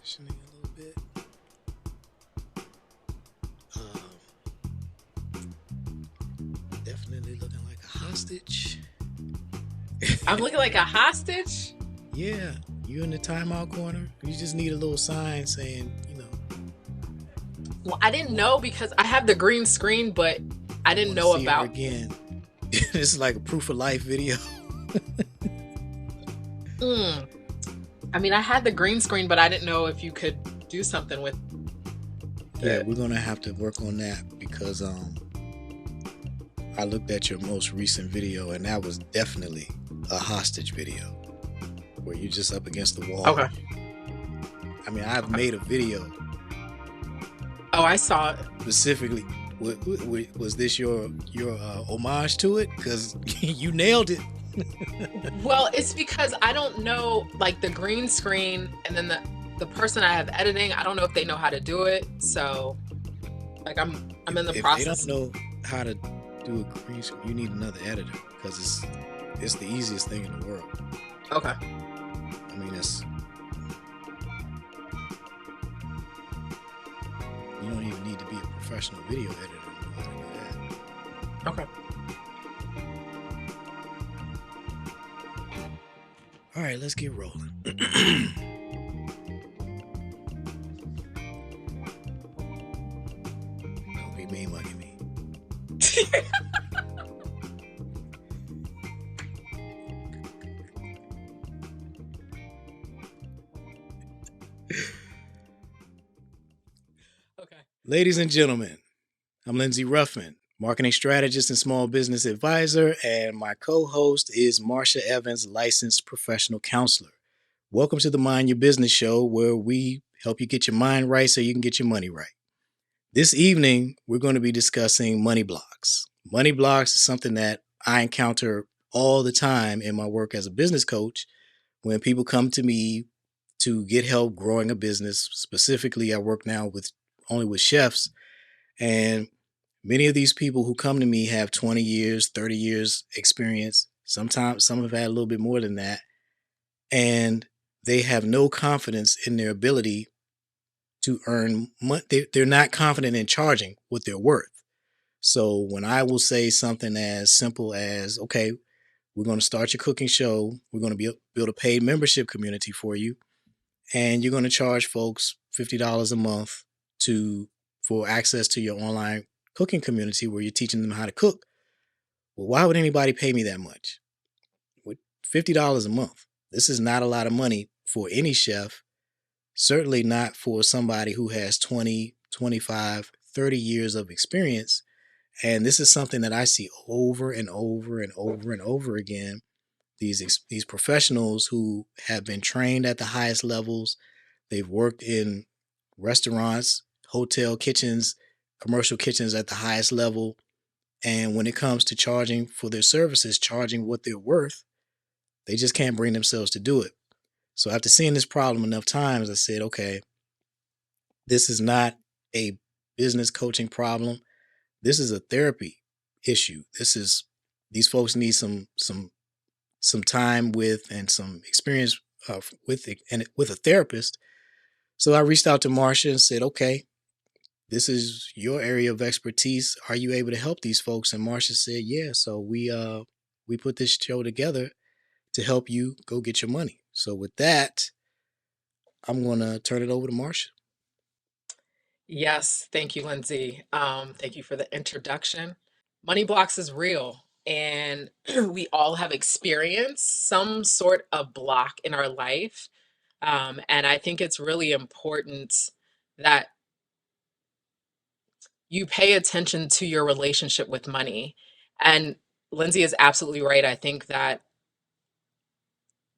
Questioning a little bit. Um, Definitely looking like a hostage. I'm looking like a hostage. Yeah, you in the timeout corner. You just need a little sign saying, Well, I didn't want, know because I have the green screen, but I don't didn't want to know see her about. again. This is like a proof of life video. Mm, I mean, I had the green screen, but I didn't know if you could do something with Yeah, it. we're gonna have to work on that because I looked at your most recent video and that was definitely a hostage video where you're just up against the wall. Okay. I mean, I've Okay. made a video Oh, I saw it. specifically. Was this your homage to it? Because you nailed it. Well, it's because I don't know, like the green screen, and then the person I have editing. I don't know if they know how to do it. So, like, I'm if in the if they don't process. know how to do a green screen, you need another editor because it's the easiest thing in the world. Okay. I mean, it's you don't even need to be a professional video editor to know how to do that. Okay. All right, let's get rolling. Don't be mean mugging me. Okay. Ladies and gentlemen, I'm Lindsay Ruffin, marketing strategist and small business advisor, and my co-host is Marsha Evans, licensed professional counselor. Welcome to the Mind Your Business show where we help you get your mind right so you can get your money right. This evening, we're going to be discussing money blocks. Money blocks is something that I encounter all the time in my work as a business coach when people come to me to get help growing a business. Specifically, I work now with only with chefs, and many of these people who come to me have 20 years, 30 years experience. Sometimes some have had a little bit more than that, and they have no confidence in their ability to earn money. They're not confident in charging what they're worth. So when I will say something as simple as, okay, we're going to start your cooking show, we're going to build a paid membership community for you, and you're going to charge folks $50 a month to for access to your online cooking community where you're teaching them how to cook. Well, why would anybody pay me that much? With $50 a month, this is not a lot of money for any chef, certainly not for somebody who has 20, 25, 30 years of experience. And this is something that I see over and over and over and over again. These professionals who have been trained at the highest levels, they've worked in restaurants, hotel kitchens, commercial kitchens at the highest level. And when it comes to charging for their services, charging what they're worth, they just can't bring themselves to do it. So after seeing this problem enough times, I said, okay, this is not a business coaching problem. This is a therapy issue. These folks need some time with and some experience with it, and with a therapist. So I reached out to Marsha and said, okay, this is your area of expertise. Are you able to help these folks? And Marsha said, yeah. So we put this show together to help you go get your money. So with that, I'm gonna turn it over to Marsha. Yes, thank you, Lindsay. Thank you for the introduction. Money blocks is real, and we all have experienced some sort of block in our life. And I think it's really important that you pay attention to your relationship with money. And Lindsay is absolutely right. I think that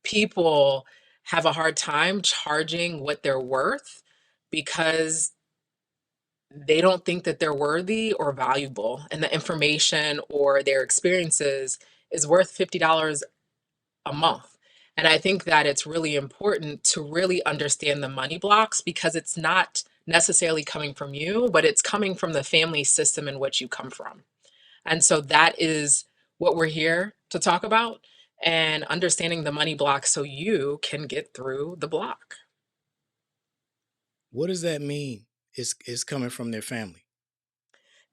people have a hard time charging what they're worth because they don't think that they're worthy or valuable, and the information or their experiences is worth $50 a month. And I think that it's really important to really understand the money blocks because it's not necessarily coming from you, but it's coming from the family system in which you come from. And so that is what we're here to talk about, and understanding the money block so you can get through the block. What does that mean? It's coming from their family.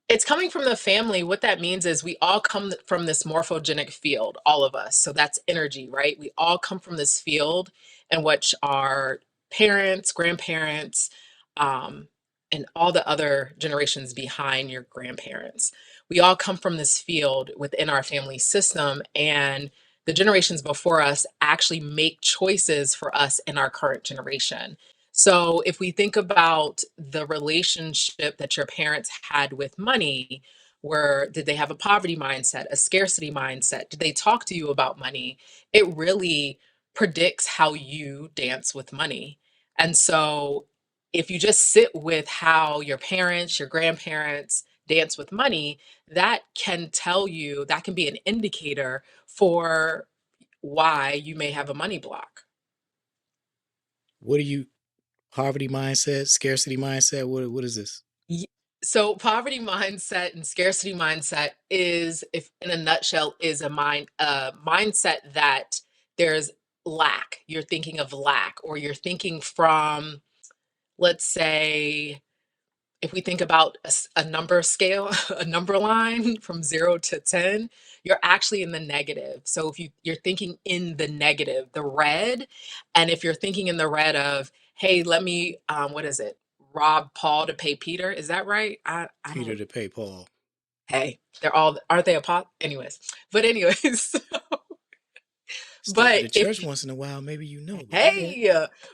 It's coming from the family. What that means is we all come from this morphogenic field, all of us. So that's energy, right? We all come from this field, and which our parents, grandparents, um, and all the other generations behind your grandparents. We all come from this field within our family system, and the generations before us actually make choices for us in our current generation. So if we think about the relationship that your parents had with money, where did they have a poverty mindset, a scarcity mindset? Did they talk to you about money? It really predicts how you dance with money. And so if you just sit with how your parents, your grandparents dance with money, that can tell you, that can be an indicator for why you may have a money block. What do you poverty mindset, scarcity mindset? What is this? Ye So poverty mindset and scarcity mindset is, if in a nutshell, is a mindset that there's lack. You're thinking of lack, or you're thinking from, let's say, if we think about a number scale, a number line from 0 to 10, you're actually in the negative. So if you're thinking in the negative, the red, and if you're thinking in the red of, hey, let me, what is it? Rob Paul to pay Peter. Is that right? I Peter don't, to pay Paul. hey, they're all, aren't they a pot? Anyways, but anyways, Step but into if church once in a while, maybe you know, but go ahead. Hey,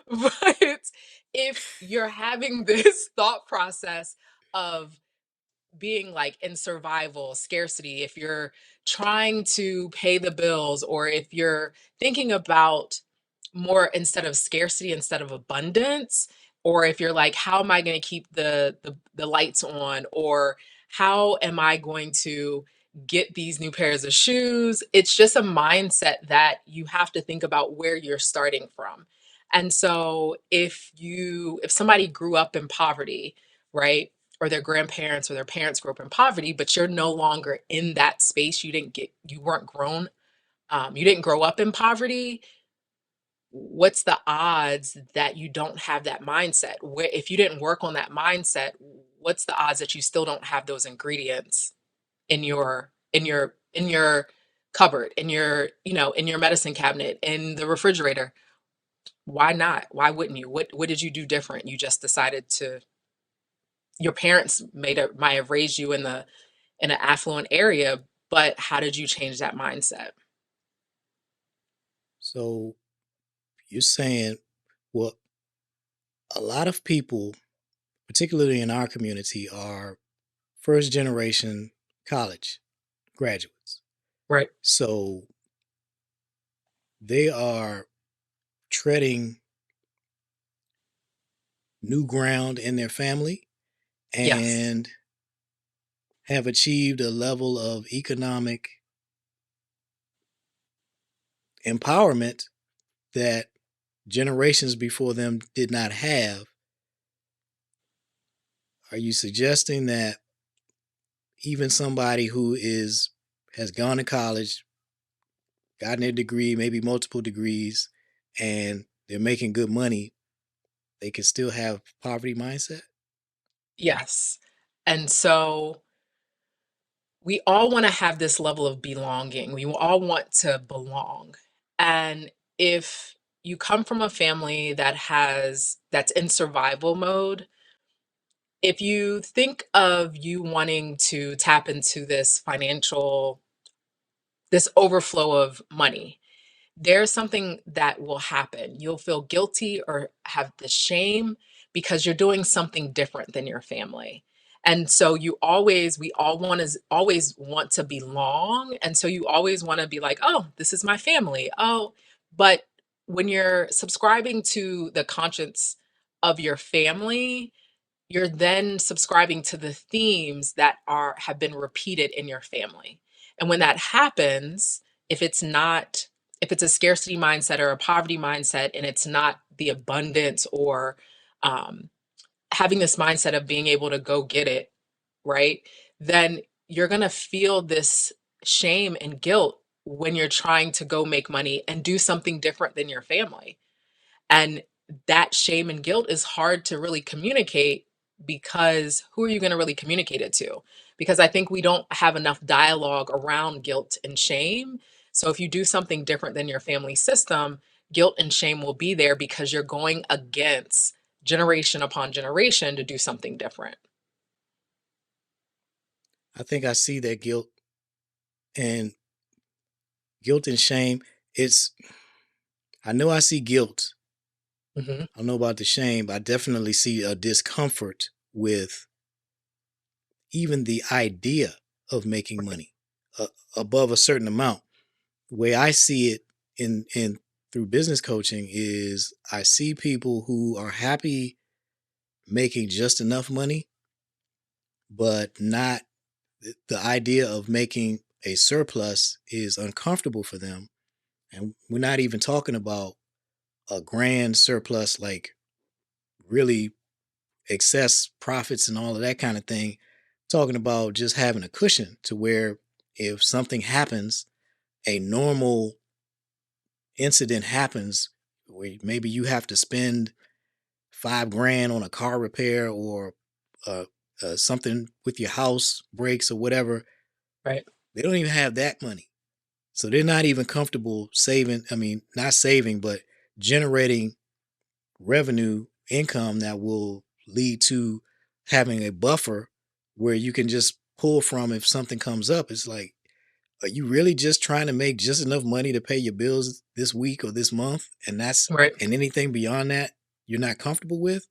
but if you're having this thought process of being like in survival, scarcity, if you're trying to pay the bills, or if you're thinking about more instead of scarcity, instead of abundance, or if you're like, how am I going to keep the lights on, or how am I going to get these new pairs of shoes? It's just a mindset that you have to think about where you're starting from. And so if somebody grew up in poverty, right? Or their grandparents or their parents grew up in poverty, but you're no longer in that space. You weren't grown, you didn't grow up in poverty. What's the odds that you don't have that mindset? Where, if you didn't work on that mindset, what's the odds that you still don't have those ingredients in your cupboard, in your medicine cabinet, in the refrigerator? Why not? Why wouldn't you? What did you do different? You just decided to. Your parents might have raised you in an affluent area, but how did you change that mindset? So you're saying, well, a lot of people, particularly in our community, are first generation college graduates. Right. So they are treading new ground in their family Yes. and have achieved a level of economic empowerment that generations before them did not have. Are you suggesting that even somebody who is has gone to college, gotten a degree, maybe multiple degrees, and they're making good money, they can still have poverty mindset? Yes. And so we all want to have this level of belonging. We all want to belong. And if you come from a family that's in survival mode, if you think of you wanting to tap into this overflow of money, there's something that will happen. You'll feel guilty or have the shame because you're doing something different than your family. And so we all always want to belong. And so you always want to be like, oh, this is my family. Oh, but when you're subscribing to the conscience of your family, you're then subscribing to the themes that have been repeated in your family. And when that happens, if it's not if it's a scarcity mindset or a poverty mindset, and it's not the abundance, or um, having this mindset of being able to go get it, right? Then you're going to feel this shame and guilt when you're trying to go make money and do something different than your family. And that shame and guilt is hard to really communicate, because who are you going to really communicate it to? Because I think we don't have enough dialogue around guilt and shame. So if you do something different than your family system, guilt and shame will be there because you're going against generation upon generation to do something different. I think I see that and guilt and shame. It's I know I see guilt. Hmm. I don't know about the shame, but I definitely see a discomfort with even the idea of making Right. money above a certain amount. The way I see it in through business coaching is I see people who are happy making just enough money, but not the idea of making a surplus is uncomfortable for them. And we're not even talking about a grand surplus, like really excess profits and all of that kind of thing. Talking about just having a cushion to where if something happens, a normal incident happens where maybe you have to spend 5 grand on a car repair or uh, something with your house breaks or whatever. Right. They don't even have that money. So they're not even comfortable saving. I mean, not saving, but generating revenue income that will lead to having a buffer where you can just pull from if something comes up. It's like, are you really just trying to make just enough money to pay your bills this week or this month? Right. And anything beyond that, you're not comfortable with?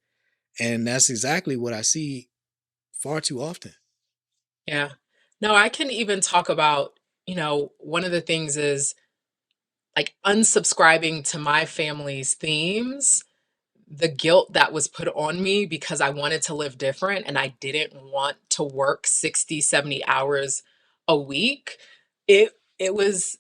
And that's exactly what I see far too often. Yeah. No, I can even talk about, one of the things is like unsubscribing to my family's themes, the guilt that was put on me because I wanted to live different and I didn't want to work 60, 70 hours a week. It was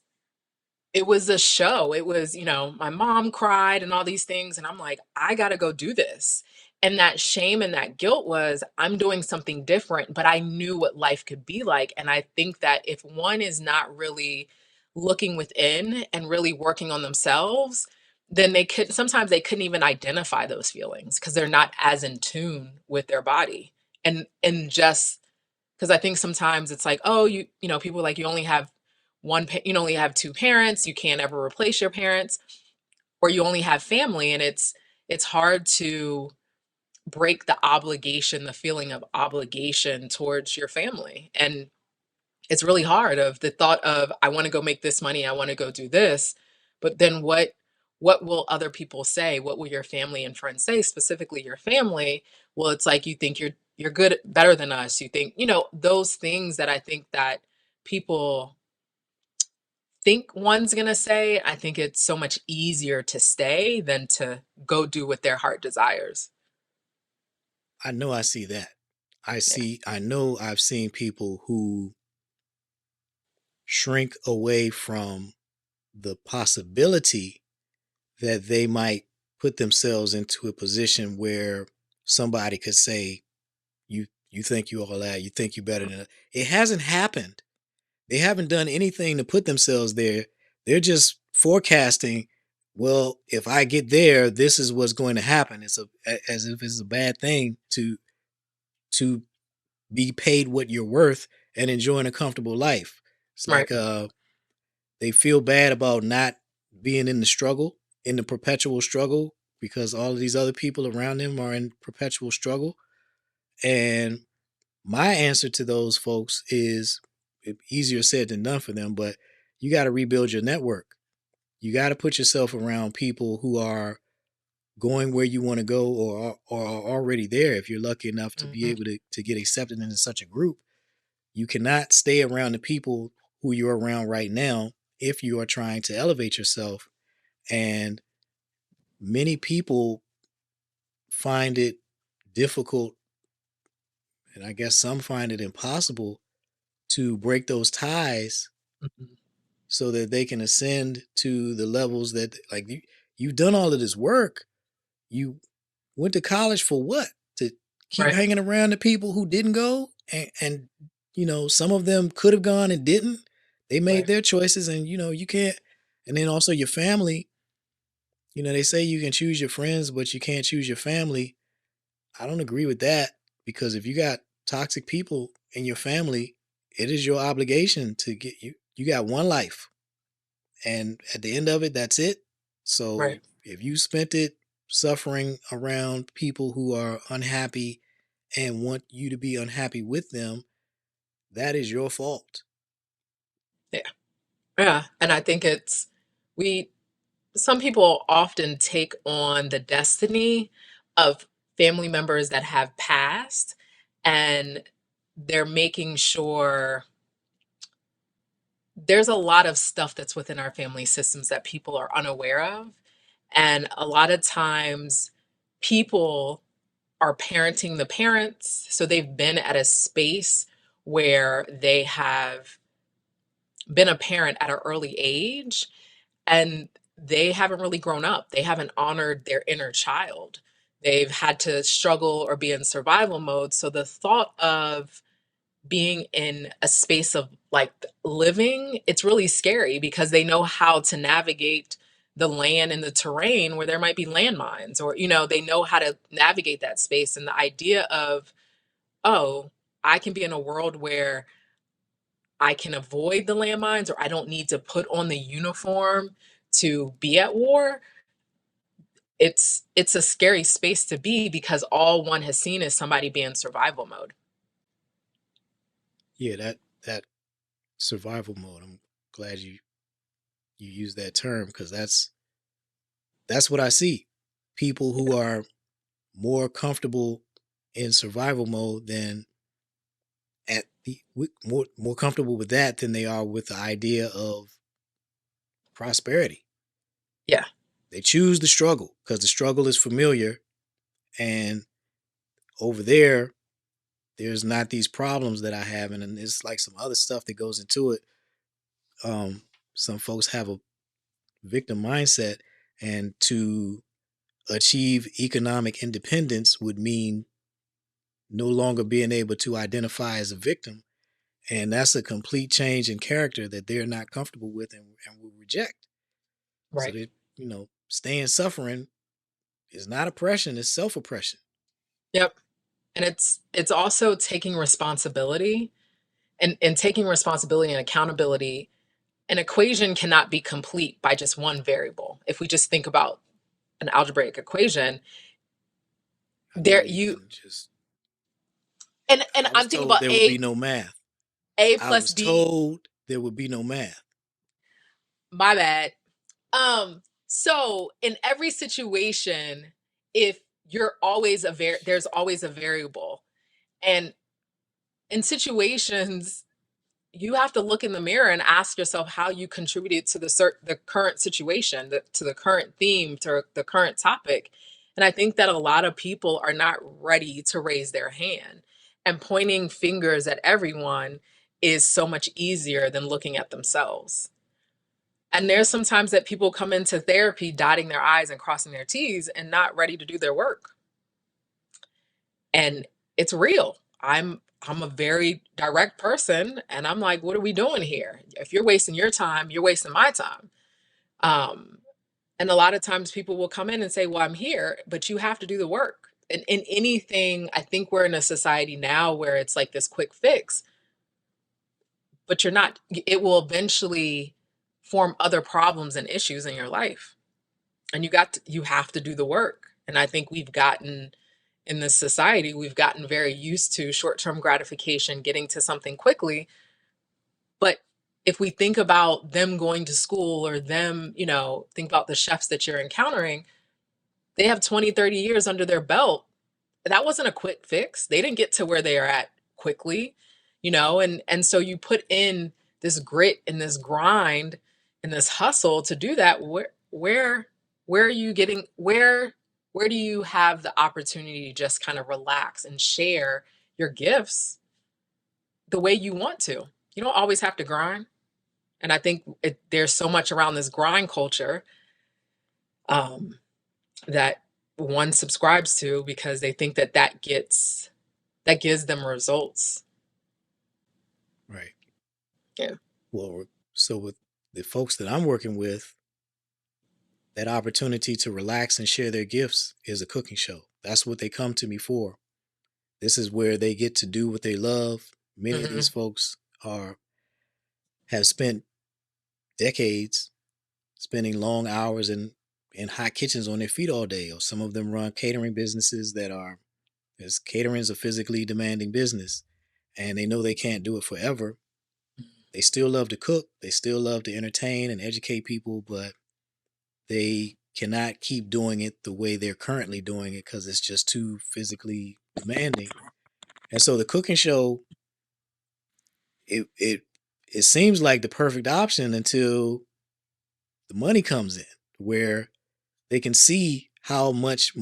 it was a show. It was, my mom cried and all these things. And I'm like, I got to go do this. And that shame and that guilt was, I'm doing something different, but I knew what life could be like. And I think that if one is not really looking within and really working on themselves, then sometimes they couldn't even identify those feelings because they're not as in tune with their body. And just because I think sometimes it's like, oh, people are like, you only have you only have two parents, you can't ever replace your parents, or you only have family, and it's hard to break the feeling of obligation towards your family. And it's really hard of the thought of, I want to go make this money, I want to go do this, but then what will other people say? What will your family and friends say, specifically your family? Well, it's like, you think you're good, better than us. You think, those things that I think that people think one's going to say. I think it's so much easier to stay than to go do what their heart desires. I know I see that. Yeah. I know I've seen people who shrink away from the possibility that they might put themselves into a position where somebody could say, you think you all that, you think you better than that. It hasn't happened. They haven't done anything to put themselves there. They're just forecasting, well, if I get there, this is what's going to happen. As if it's a bad thing to be paid what you're worth and enjoying a comfortable life. It's Right. like they feel bad about not being in the struggle, in the perpetual struggle, because all of these other people around them are in perpetual struggle. And my answer to those folks is easier said than done for them, but you got to rebuild your network. You got to put yourself around people who are going where you want to go or are already there. If you're lucky enough to be Hmm. able to get accepted into such a group, you cannot stay around the people who you're around right now if you are trying to elevate yourself. And many people find it difficult, and I guess some find it impossible to break those ties Hmm. so that they can ascend to the levels that like you've done all of this work. You went to college for what? To keep Right. hanging around the people who didn't go and some of them could have gone and didn't. They made Right. their choices and you can't. And then also your family, They say you can choose your friends, but you can't choose your family. I don't agree with that because if you got toxic people in your family, it is your obligation to get you. You got one life, and at the end of it, that's it. So Right. if you spent it suffering around people who are unhappy and want you to be unhappy with them, that is your fault. Yeah. Yeah. And I think we, some people often take on the destiny of family members that have passed, and they're making sure there's a lot of stuff that's within our family systems that people are unaware of. And a lot of times people are parenting the parents. So they've been at a space where they have been a parent at an early age, and they haven't really grown up. They haven't honored their inner child. They've had to struggle or be in survival mode. So the thought of being in a space of like living, it's really scary because they know how to navigate the land and the terrain where there might be landmines, or, they know how to navigate that space. And the idea of, oh, I can be in a world where I can avoid the landmines, or I don't need to put on the uniform to be at war. It's a scary space to be because all one has seen is somebody be in survival mode. Yeah, that survival mode. I'm glad you use that term because that's what I see. People who are more comfortable in survival mode than at the more comfortable with that than they are with the idea of prosperity. Yeah. They choose the struggle because the struggle is familiar, and over there's not these problems that I have, and it's like some other stuff that goes into it. Some folks have a victim mindset, and to achieve economic independence would mean no longer being able to identify as a victim. And that's a complete change in character that they're not comfortable with and will reject. So Right. that, staying suffering is not oppression, it's self oppression. Yep. And it's also taking responsibility, and taking responsibility and accountability. An equation cannot be complete by just one variable. If we just think about an algebraic equation, I know there you you can just, and I was I'm thinking told about there would be no math. A I plus was B. told there would be no math. My bad. So in every situation, if you're always there's always a variable. And in situations, you have to look in the mirror and ask yourself how you contributed to the current situation, to the current theme, to the current topic. And I think that a lot of people are not ready to raise their hand, and pointing fingers at everyone is so much easier than looking at themselves. And there's sometimes that people come into therapy dotting their I's and crossing their T's and not ready to do their work. And it's real. I'm a very direct person, and I'm like, what are we doing here? If you're wasting your time, you're wasting my time. Um, and a lot of times people will come in and say, well, I'm here, but you have to do the work. And in anything, I think we're in a society now where it's like this quick fix, but you're not, it will eventually form other problems and issues in your life. And you have to do the work. And I think we've gotten in this society, we've gotten very used to short-term gratification, getting to something quickly. But if we think about them going to school, or them, think about the chefs that you're encountering, they have 20, 30 years under their belt. That wasn't a quick fix. They didn't get to where they are at quickly, and so you put in this grit and this grind and this hustle to do that. Where are you getting where do you have the opportunity to just kind of relax and share your gifts the way you want to? You don't always have to grind. And I think there's so much around this grind culture, um, that one subscribes to because they think that that gives them results. Right. Yeah. Well, so with the folks that I'm working with, that opportunity to relax and share their gifts is a cooking show. That's what they come to me for. This is where they get to do what they love. Many of these Hmm. folks are have spent decades spending long hours in hot kitchens on their feet all day, or some of them run catering businesses that are, as catering is a physically demanding business, and they know they can't do it forever. They still love to cook, they still love to entertain and educate people, but they cannot keep doing it the way they're currently doing it because it's just too physically demanding. And so the cooking show, it it seems like the perfect option until the money comes in, where they can see how much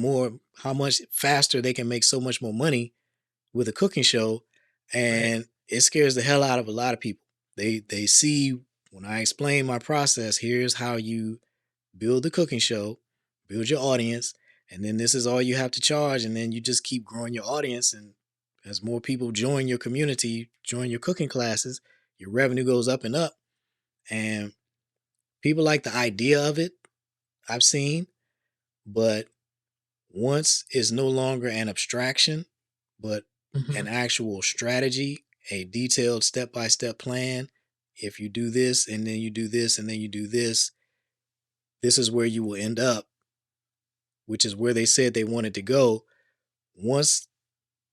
faster they can make so much more money with a cooking show, Right. and it scares the hell out of a lot of people. They see when I explain my process, here's how you build the cooking show, build your audience, and then this is all you have to charge, and then you just keep growing your audience, and as more people join your community, join your cooking classes, your revenue goes up and up, and people like the idea of it. I've seen, but once it's no longer an abstraction, but Hmm. an actual strategy, a detailed step by step plan. If you do this and then you do this and then you do this, this is where you will end up, which is where they said they wanted to go. Once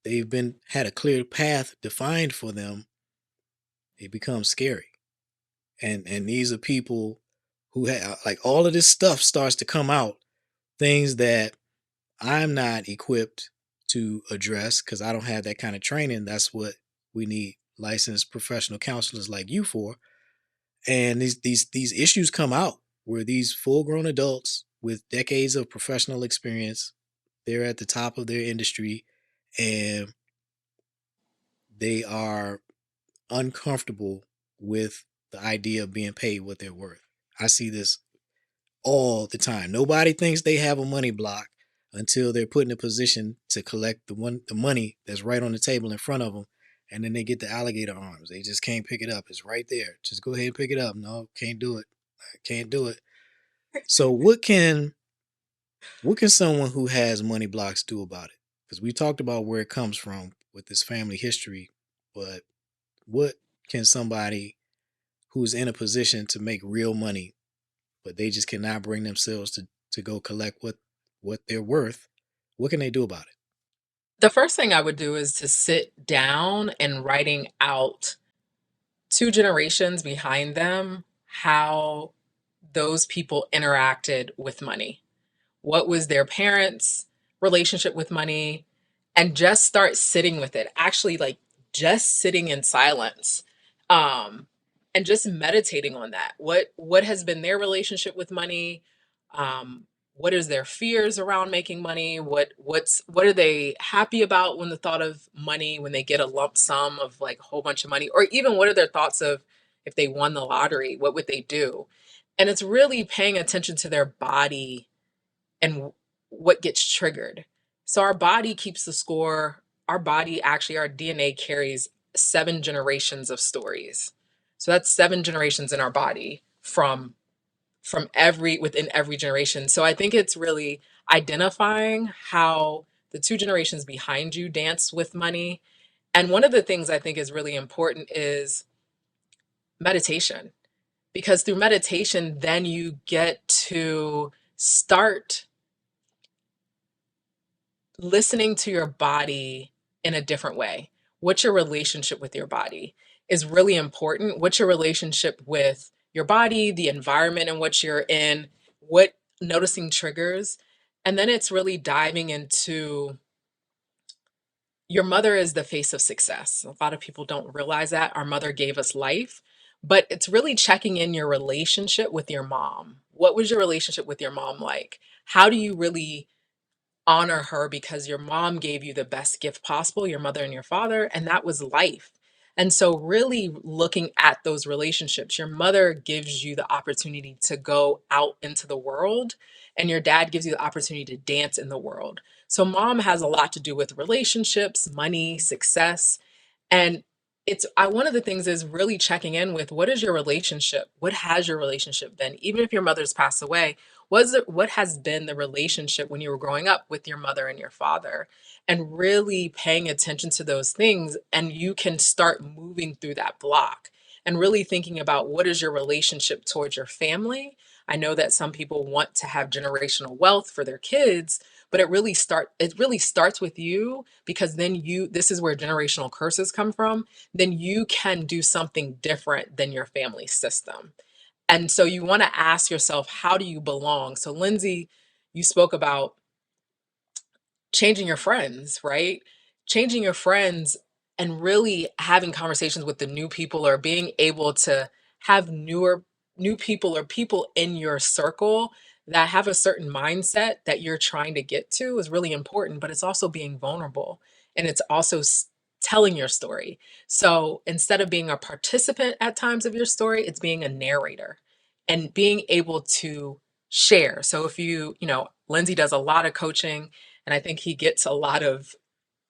they've been had a clear path defined for them, it becomes scary. And these are people who have, like, all of this stuff starts to come out, things that I'm not equipped to address because I don't have that kind of training. That's what we need licensed professional counselors like you for. And these issues come out where these full grown adults with decades of professional experience, they're at the top of their industry, and they are uncomfortable with the idea of being paid what they're worth. I see this all the time. Nobody thinks they have a money block until they're put in a position to collect the money that's right on the table in front of them, and then they get the alligator arms. They just can't pick it up. It's right there. Just go ahead and pick it up. No, can't do it. I can't do it. So what can someone who has money blocks do about it? Because we talked about where it comes from with this family history, but what can somebody who's in a position to make real money, but they just cannot bring themselves to go collect what they're worth, what can they do about it? The first thing I would do is to sit down and writing out two generations behind them, how those people interacted with money. What was their parents' relationship with money? And just start sitting with it. Actually, like just sitting in silence. Um, and just meditating on that. What has been their relationship with money? Um, what is their fears around making money? What are they happy about when the thought of money, when they get a lump sum of like a whole bunch of money? Or even what are their thoughts of if they won the lottery, what would they do? And it's really paying attention to their body and what gets triggered. So our body keeps the score. Our body, actually, our DNA carries 7 generations of stories. So that's 7 generations in our body from every within every generation. So I think it's really identifying how the 2 generations behind you dance with money. And one of the things I think is really important is meditation, because through meditation, then you get to start listening to your body in a different way. What's your relationship with your body is really important. What's your relationship with your body, the environment in which you're in, what noticing triggers. And then it's really diving into your mother is the face of success. A lot of people don't realize that. Our mother gave us life, but it's really checking in your relationship with your mom. What was your relationship with your mom like? How do you really honor her, because your mom gave you the best gift possible, your mother and your father, and that was life. And so, really looking at those relationships, your mother gives you the opportunity to go out into the world, and your dad gives you the opportunity to dance in the world. So, mom has a lot to do with relationships, money, success. And it's I one of the things is really checking in with what is your relationship? What has your relationship been? Even if your mother's passed away, what has been the relationship when you were growing up with your mother and your father? And really paying attention to those things, and you can start moving through that block and really thinking about what is your relationship towards your family. I know that some people want to have generational wealth for their kids, but it really starts with you, because then you this is where generational curses come from. Then you can do something different than your family system. And so you want to ask yourself, how do you belong? So, Lindsay, you spoke about changing your friends, right? Changing your friends and really having conversations with the new people, or being able to have new people or people in your circle that have a certain mindset that you're trying to get to is really important, but it's also being vulnerable, and it's also telling your story. So instead of being a participant at times of your story, it's being a narrator and being able to share. So if Lindsay does a lot of coaching, and I think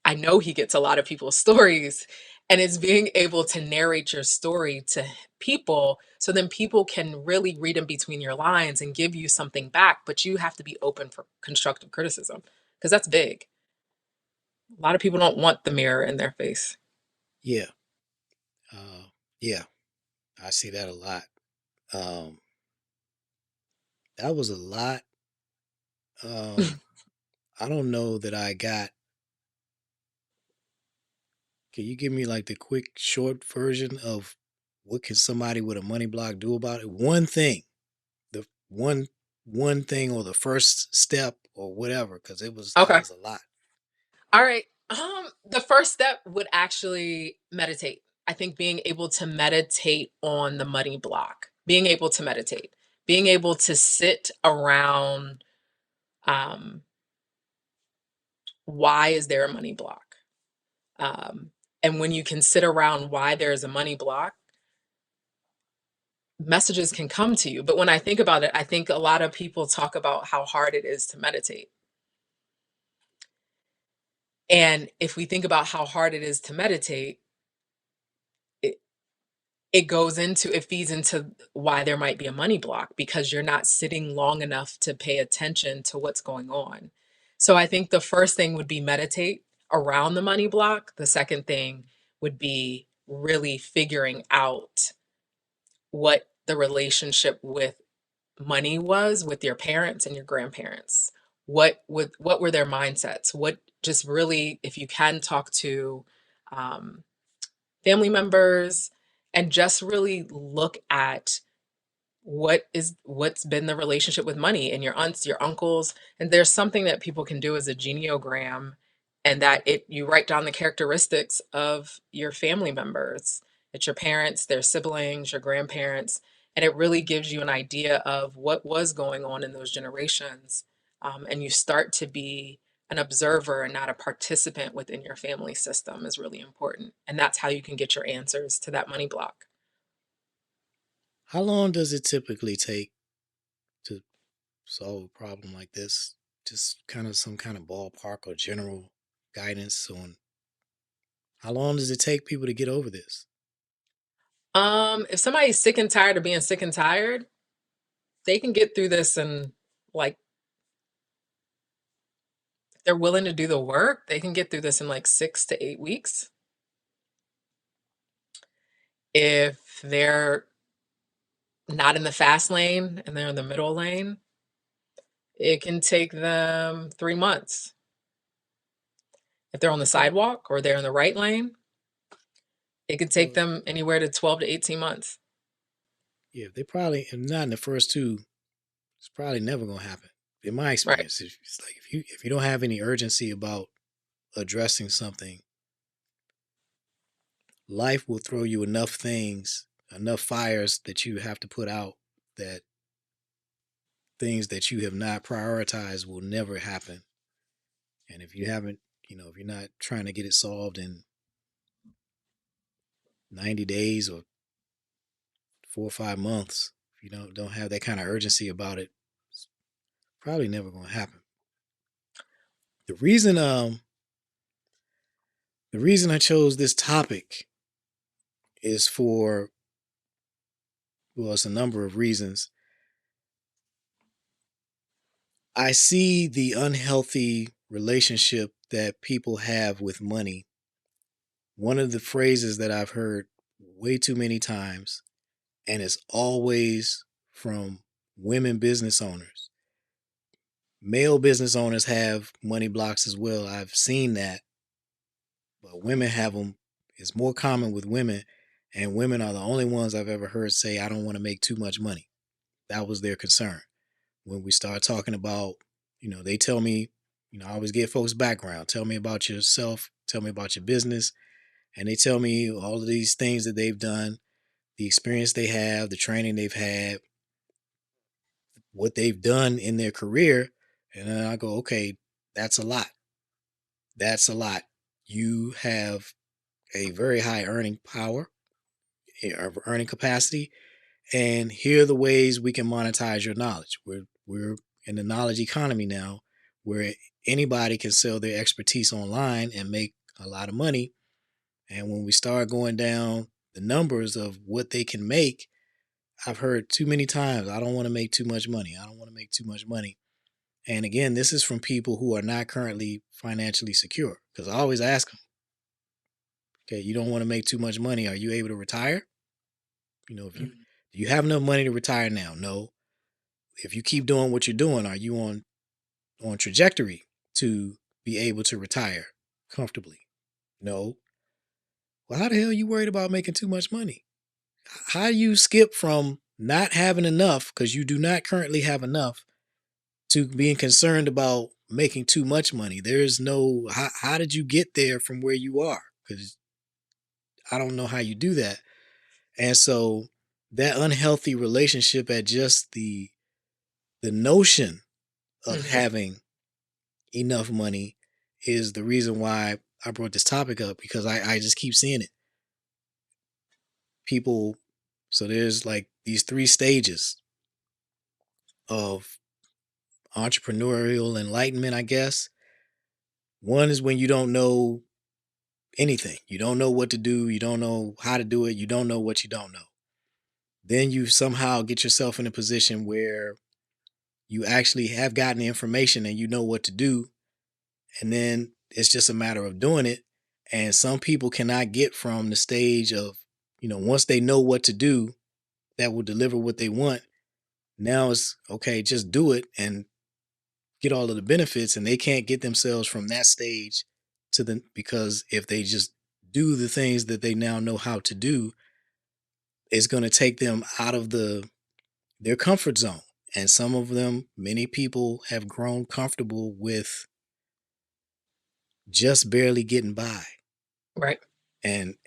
I know he gets a lot of people's stories, and it's being able to narrate your story to people, so then people can really read in between your lines and give you something back, but you have to be open for constructive criticism, because that's big. A lot of people don't want the mirror in their face. Yeah. Uh, yeah. I see that a lot. Um, that was a lot. Um, I don't know that I got. Can you give me like the quick, short version of what can somebody with a money block do about it? One thing, the one thing, or the first step, or whatever, because that Okay. was a lot. All right. The first step would actually meditate. I think being able to meditate on the money block, being able to meditate, being able to sit around, um, why is there a money block? Um, and when you can sit around why there's a money block, messages can come to you. But when I think about it, I think a lot of people talk about how hard it is to meditate. And if we think about how hard it is to meditate, it, it feeds into why there might be a money block, because you're not sitting long enough to pay attention to what's going on. So I think the first thing would be meditate around the money block. The second thing would be really figuring out what the relationship with money was with your parents and your grandparents. What were their mindsets? What Just really, if you can talk to um, family members, and just really look at what's been the relationship with money, and your aunts, your uncles. And there's something that people can do as a geneogram, and that it you write down the characteristics of your family members. It's your parents, their siblings, your grandparents, and it really gives you an idea of what was going on in those generations. And you start to be an observer and not a participant within your family system is really important, and that's how you can get your answers to that money block. How long does it typically take to solve a problem like this? Just kind of some kind of ballpark or general guidance on how long does it take people to get over this? If somebody's sick and tired of being sick and tired, they can get through this, and like, if they're willing to do the work, they can get through this in like 6 to 8 weeks. If they're not in the fast lane and they're in the middle lane, it can take them 3 months. If they're on the Okay. sidewalk or they're in the right lane, it could take Well, them anywhere to 12 to 18 months. yeah, they probably, if not in the first two, it's probably never gonna happen. In my Right. experience, it's like if you don't have any urgency about addressing something, life will throw you enough things, enough fires that you have to put out, that things that you have not prioritized will never happen. And if you haven't, if you're not trying to get it solved in 90 days or 4 or 5 months, if you don't have that kind of urgency about it, it's probably never going to happen. The reason I chose this topic is for, well, it's a number of reasons. I see the unhealthy relationship that people have with money. One of the phrases that I've heard way too many times, and it's always from women business owners. Male business owners have money blocks as well. I've seen that, but women have them. It's more common with women, and women are the only ones I've ever heard say, I don't want to make too much money. That was their concern. When we start talking about, they tell me, I always get folks' background. Tell me about yourself. Tell me about your business. And they tell me all of these things that they've done, the experience they have, the training they've had, what they've done in their career. And then I go, okay, that's a lot. That's a lot. You have a very high earning power, earning capacity. And here are the ways we can monetize your knowledge. We're in the knowledge economy now, where anybody can sell their expertise online and make a lot of money. And when we start going down the numbers of what they can make, I've heard too many times, I don't want to make too much money. I don't want to make too much money. And again, this is from people who are not currently financially secure. Because I always ask them, okay, you don't want to make too much money. Are you able to retire? If you Mhm. do you have enough money to retire now? No. If you keep doing what you're doing, are you on trajectory to be able to retire comfortably? No. Well, how the hell are you worried about making too much money? How do you skip from not having enough because you do not currently have enough to being concerned about making too much money? There's no how did you get there from where you are? Because I don't know how you do that. And so that unhealthy relationship at just the notion of Mhm. having enough money is the reason why I brought this topic up, because I just keep seeing it. People, so there's like these three stages of entrepreneurial enlightenment, I guess. One is when you don't know anything. You don't know what to do. You don't know how to do it. You don't know what you don't know. Then you somehow get yourself in a position where you actually have gotten the information and you know what to do. And then it's just a matter of doing it. And some people cannot get from the stage of, once they know what to do that will deliver what they want, now it's okay, just do it and get all of the benefits. And they can't get themselves from that stage to the, because if they just do the things that they now know how to do, it's going to take them out of their comfort zone. And some of them, many people have grown comfortable with just barely getting by. Right. And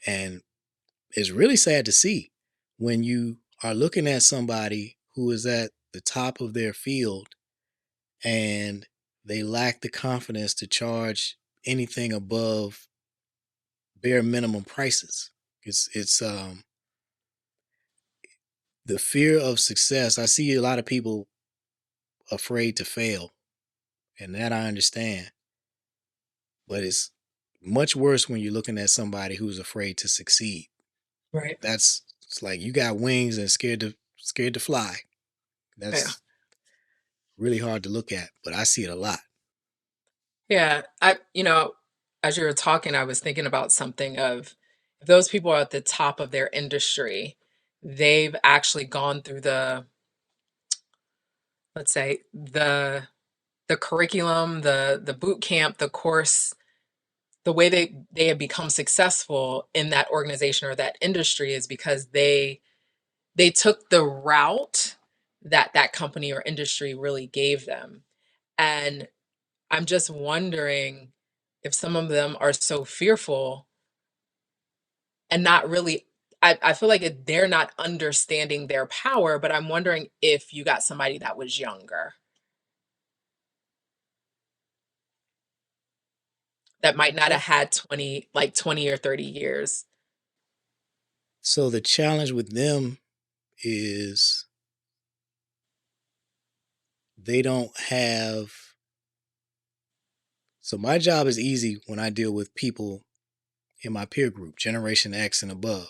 it's really sad to see when you are looking at somebody who is at the top of their field and they lack the confidence to charge anything above bare minimum prices. It's the fear of success. I see a lot of people afraid to fail, and that I understand. But it's much worse when you're looking at somebody who's afraid to succeed. Right. It's like you got wings and scared to fly. Yeah. That's really hard to look at, but I see it a lot. Yeah. As you were talking, I was thinking about something of if those people are at the top of their industry, they've actually gone through let's say, the curriculum, the boot camp, the course, the way they have become successful in that organization or that industry is because they took the route that that company or industry really gave them. And I'm just wondering if some of them are so fearful and not really, I feel like they're not understanding their power, but I'm wondering if you got somebody that was younger that might not have Well, had 20 or 30 years. so the challenge with them is they don't have. So my job is easy when I deal with people in my peer group, Generation X and above,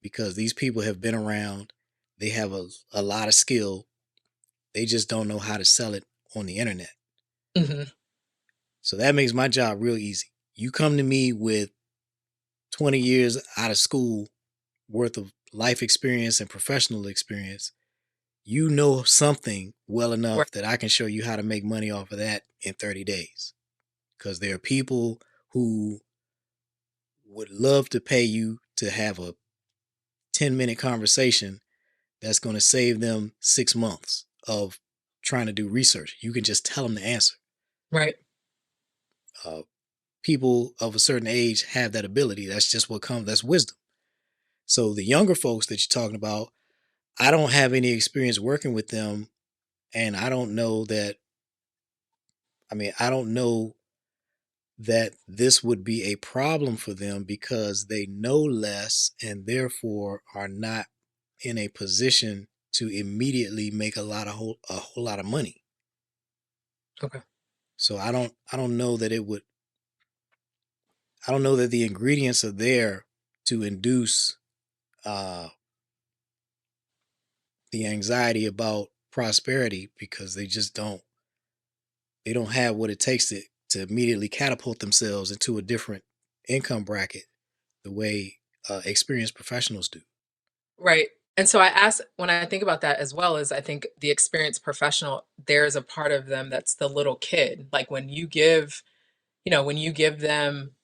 because these people have been around. They have a lot of skill. They just don't know how to sell it on the internet. Hmm. So that makes my job real easy. You come to me with 20 years out of school worth of life experience and professional experience. You know something well Right. enough that I can show you how to make money off of that in 30 days. Because there are people who would love to pay you to have a 10-minute conversation that's going to save them 6 months of trying to do research. You can just tell them the answer. Right. Uh, People of a certain age have that ability. That's just what comes, that's wisdom. So the younger folks that you're talking about, I don't have any experience working with them. And I don't know that, I don't know that this would be a problem for them because they know less and therefore are not in a position to immediately make a whole lot of money. Okay. So I don't know that it would I don't know that the ingredients are there to induce uh, the anxiety about prosperity because they don't have what it takes to immediately catapult themselves into a different income bracket the way experienced professionals do. Right. And so I ask, when I think about that as well, is I think the experienced professional, there's a part of them that's the little kid. Like when you give them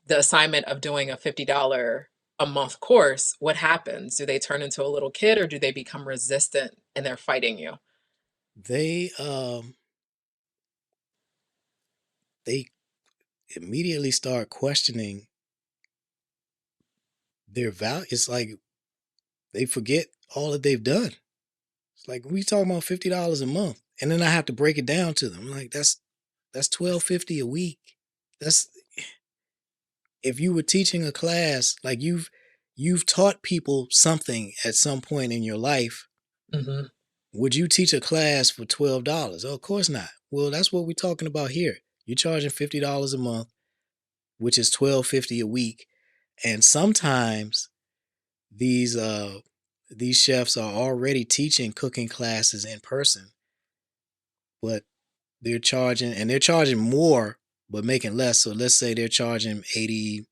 the assignment of doing a $50 a month course, what happens? Do they turn into a little kid or do they become resistant and they're fighting you? They they immediately start questioning their value. It's like they forget all that they've done. It's like we talking about $50 a month, and then I have to break it down to them. Like that's $12.50 a week. That's if you were teaching a class, like you've taught people something at some point in your life. Hmm. Would you teach a class for $12? Oh, of course not. Well, that's what we're talking about here. You're charging $50 a month, which is $12.50 a week, and sometimes these uh these chefs are already teaching cooking classes in person, but they're charging more but making less. So let's say they're charging 80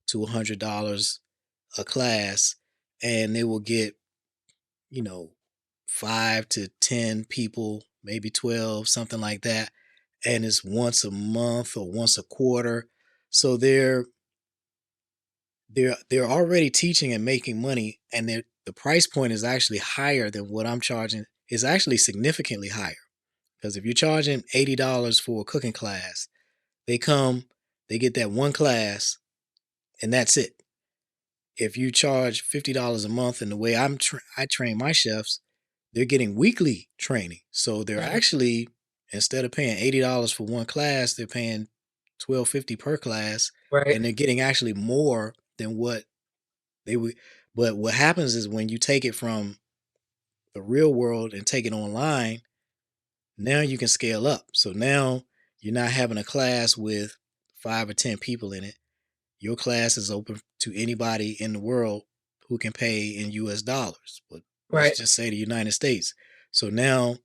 to $100 a class, and they will get, you know, 5 to 10 people, maybe 12, something like that. And it's once a month or once a quarter. So they're already teaching and making money, and the price point is actually higher than what I'm charging. Is actually significantly higher because if you're charging $80 for a cooking class, they come, they get that one class, and that's it. If you charge $50 a month, and the way I train my chefs, they're getting weekly training. So they're Hmm. actually, instead of paying $80 for one class, they're paying $12.50 per class, Right. and they're getting actually more than what they would. But what happens is when you take it from the real world and take it online, now you can scale up. So now you're not having a class with 5 or 10 people in it. Your class is open to anybody in the world who can pay in US dollars. But let's Right. just say the United States. So now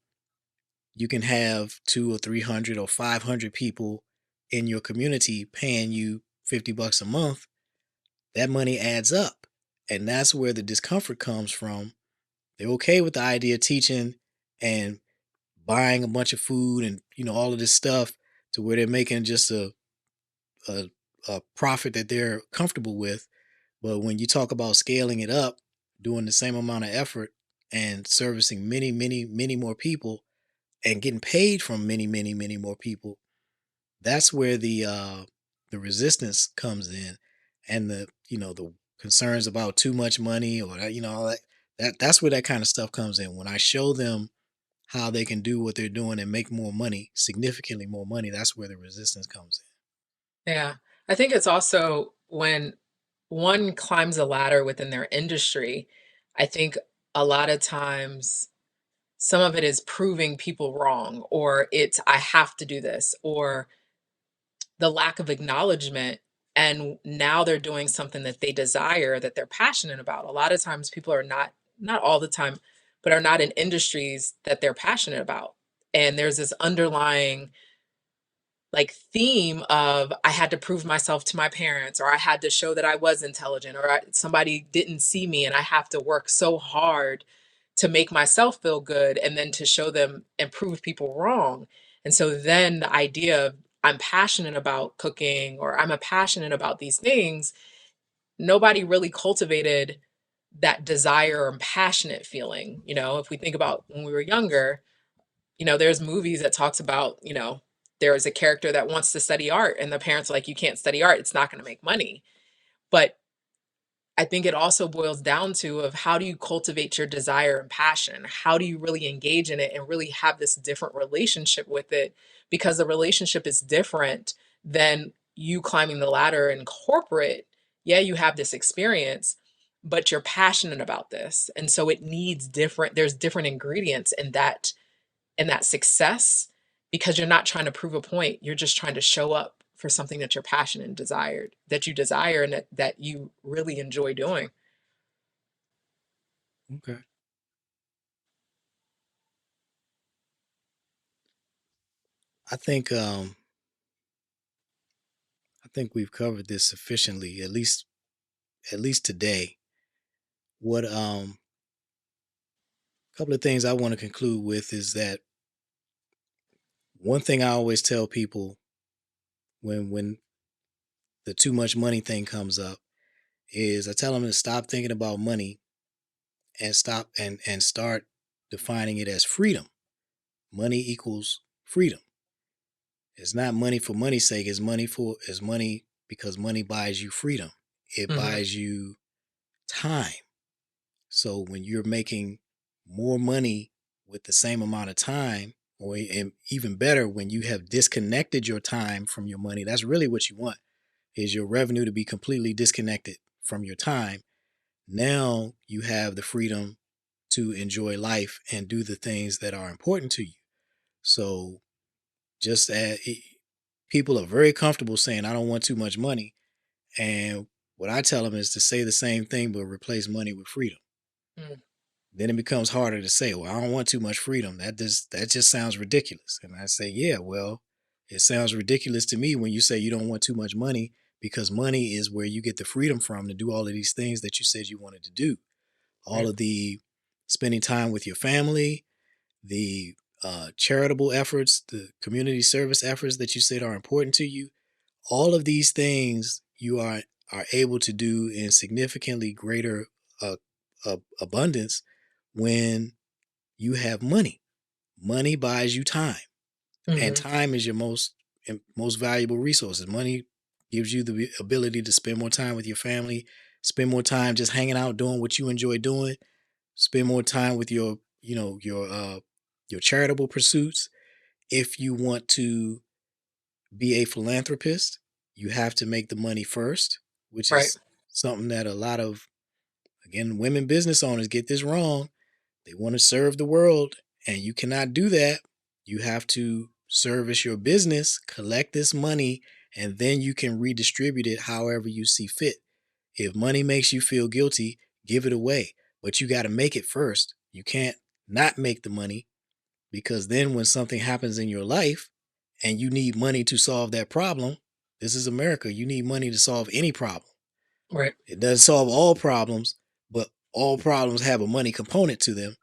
you can have two or 300 or 500 people in your community paying you $50 a month. That money adds up. And that's where the discomfort comes from. They're okay with the idea of teaching and buying a bunch of food and all of this stuff to where they're making just a, a profit that they're comfortable with. But when you talk about scaling it up, doing the same amount of effort and servicing many, many, many more people and getting paid from many, many, many more people, that's where the resistance comes in, and the concerns about too much money or all that's where that kind of stuff comes in. When I show them how they can do what they're doing and make more money, significantly more money, that's where the resistance comes Yeah. I think it's also when one climbs a ladder within their industry, I think a lot of times some of it is proving people wrong, or it's, I have to do this, or the lack of acknowledgement. And now they're doing something that they desire, that they're passionate about. A lot of times people are not all the time, but are not in industries that they're passionate about. And there's this underlying like theme of I had to prove myself to my parents, or I had to show that I was intelligent, or somebody didn't see me and I have to work so hard to make myself feel good and then to show them and prove people wrong. And so then the idea of I'm passionate about cooking or I'm a passionate about these things, nobody really cultivated that desire and passionate feeling. If we think about when we were younger, there's movies that talks about, there's a character that wants to study art and the parents are like, you can't study art, it's not going to make money. But I think it also boils down to of how do you cultivate your desire and passion? How do you really engage in it and really have this different relationship with it? Because the relationship is different than you climbing the ladder in corporate. Yeah, you have this experience, but you're passionate about this. And so it needs there's different ingredients in that success, because you're not trying to prove a point. You're just trying to show up for something that you're passionate and that you desire and that you really enjoy doing. Okay. I think I think we've covered this sufficiently, at least today. What A couple of things I want to conclude with is that one thing I always tell people when the too much money thing comes up is I tell them to stop thinking about money and start defining it as freedom. Money equals freedom. It's not money for money's sake. It's money because money buys you freedom. It Hmm. buys you time. So when you're making more money with the same amount of time, or and even better, when you have disconnected your time from your money, that's really what you want, is your revenue to be completely disconnected from your time. Now you have the freedom to enjoy life and do the things that are important to you. So just as people are very comfortable saying, I don't want too much money. And what I tell them is to say the same thing, but replace money with freedom. Mm. Then it becomes harder to say, well, I don't want too much freedom. That just sounds ridiculous. And I say, yeah, well, it sounds ridiculous to me when you say you don't want too much money, because money is where you get the freedom from to do all of these things that you said you wanted to do. All Right. of the spending time with your family, the charitable efforts, the community service efforts that you said are important to you. All of these things you are able to do in significantly greater uh, abundance when you have money. Money buys you time, and Hmm. time is your most valuable resources. Money gives you the ability to spend more time with your family, spend more time just hanging out doing what you enjoy doing, spend more time with your charitable pursuits. If you want to be a philanthropist, you have to make the money first, which Right. is something that a lot of, again, women business owners get this wrong. They want to serve the world, and you cannot do that. You have to service your business, collect this money, and then you can redistribute it however you see fit. If money makes you feel guilty, give it away. But you got to make it first. You can't not make the money, because then when something happens in your life and you need money to solve that problem, this is America. You need money to solve any problem. Right. It doesn't solve all problems, but all problems have a money component to them.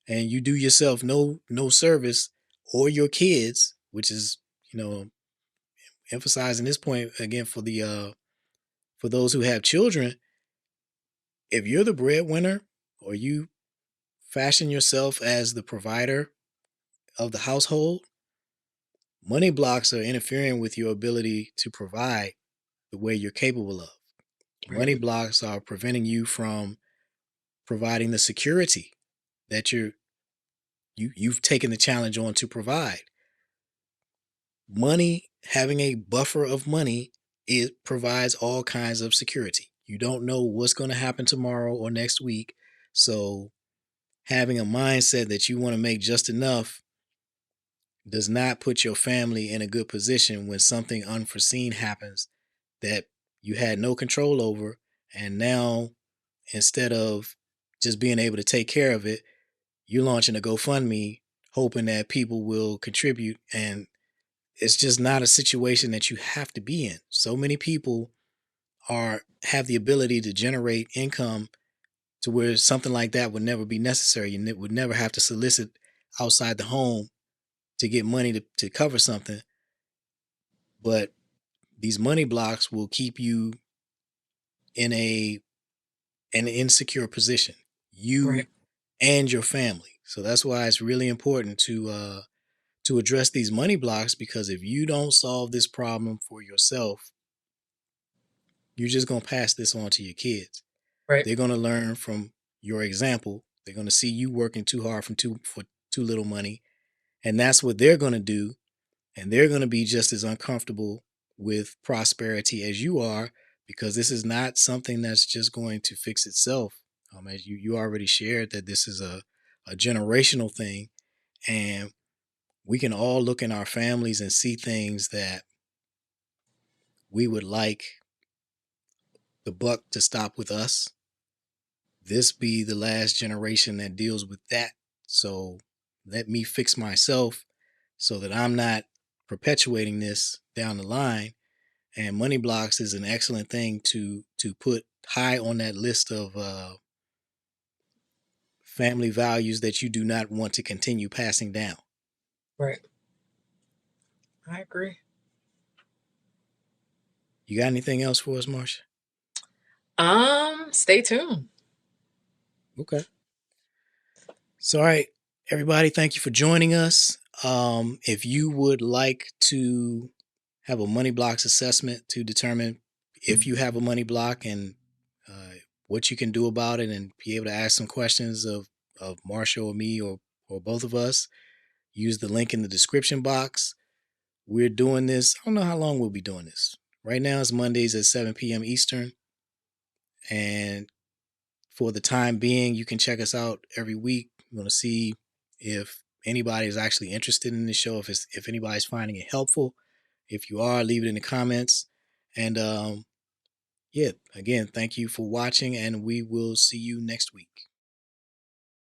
And you do yourself no service, or your kids, which is, you know, emphasizing this point again for those who have children. If you're the breadwinner, or you fashion yourself as the provider of the household, money blocks are interfering with your ability to provide the way you're capable of. Right. Money blocks are preventing you from providing the security that you've taken the challenge on to provide. Money, having a buffer of money, it provides all kinds of security. You don't know what's going to happen tomorrow or next week. So having a mindset that you want to make just enough does not put your family in a good position when something unforeseen happens that you had no control over. And now, instead of just being able to take care of it, you're launching a GoFundMe hoping that people will contribute. And it's just not a situation that you have to be in. So many people have the ability to generate income to where something like that would never be necessary. You would never have to solicit outside the home to get money to cover something. But these money blocks will keep you in an insecure position, you Right. and your family. So that's why it's really important to address these money blocks, because if you don't solve this problem for yourself, you're just gonna pass this on to your kids. Right. They're gonna learn from your example. They're gonna see you working too hard for too little money, and that's what they're gonna do. And they're gonna be just as uncomfortable with prosperity as you are, because this is not something that's just going to fix itself. As you already shared that this is a generational thing, and we can all look in our families and see things that we would like the buck to stop with us. This be the last generation that deals with that. So let me fix myself so that I'm not perpetuating this down the line. And money blocks is an excellent thing to put high on that list of family values that you do not want to continue passing down. Right. I agree. You got anything else for us, Marsha? Stay tuned. Okay. So, all right, everybody, thank you for joining us. If you would like to have a money blocks assessment to determine if you have a money block and what you can do about it, and be able to ask some questions of Marsha or me or both of us, use the link in the description box. We're doing this. I don't know how long we'll be doing this. Right now, it's Mondays at 7 p.m. Eastern. And for the time being, you can check us out every week. You want to see if anybody is actually interested in the show, if anybody's finding it helpful. If you are, leave it in the comments. And yeah, again, thank you for watching, and we will see you next week.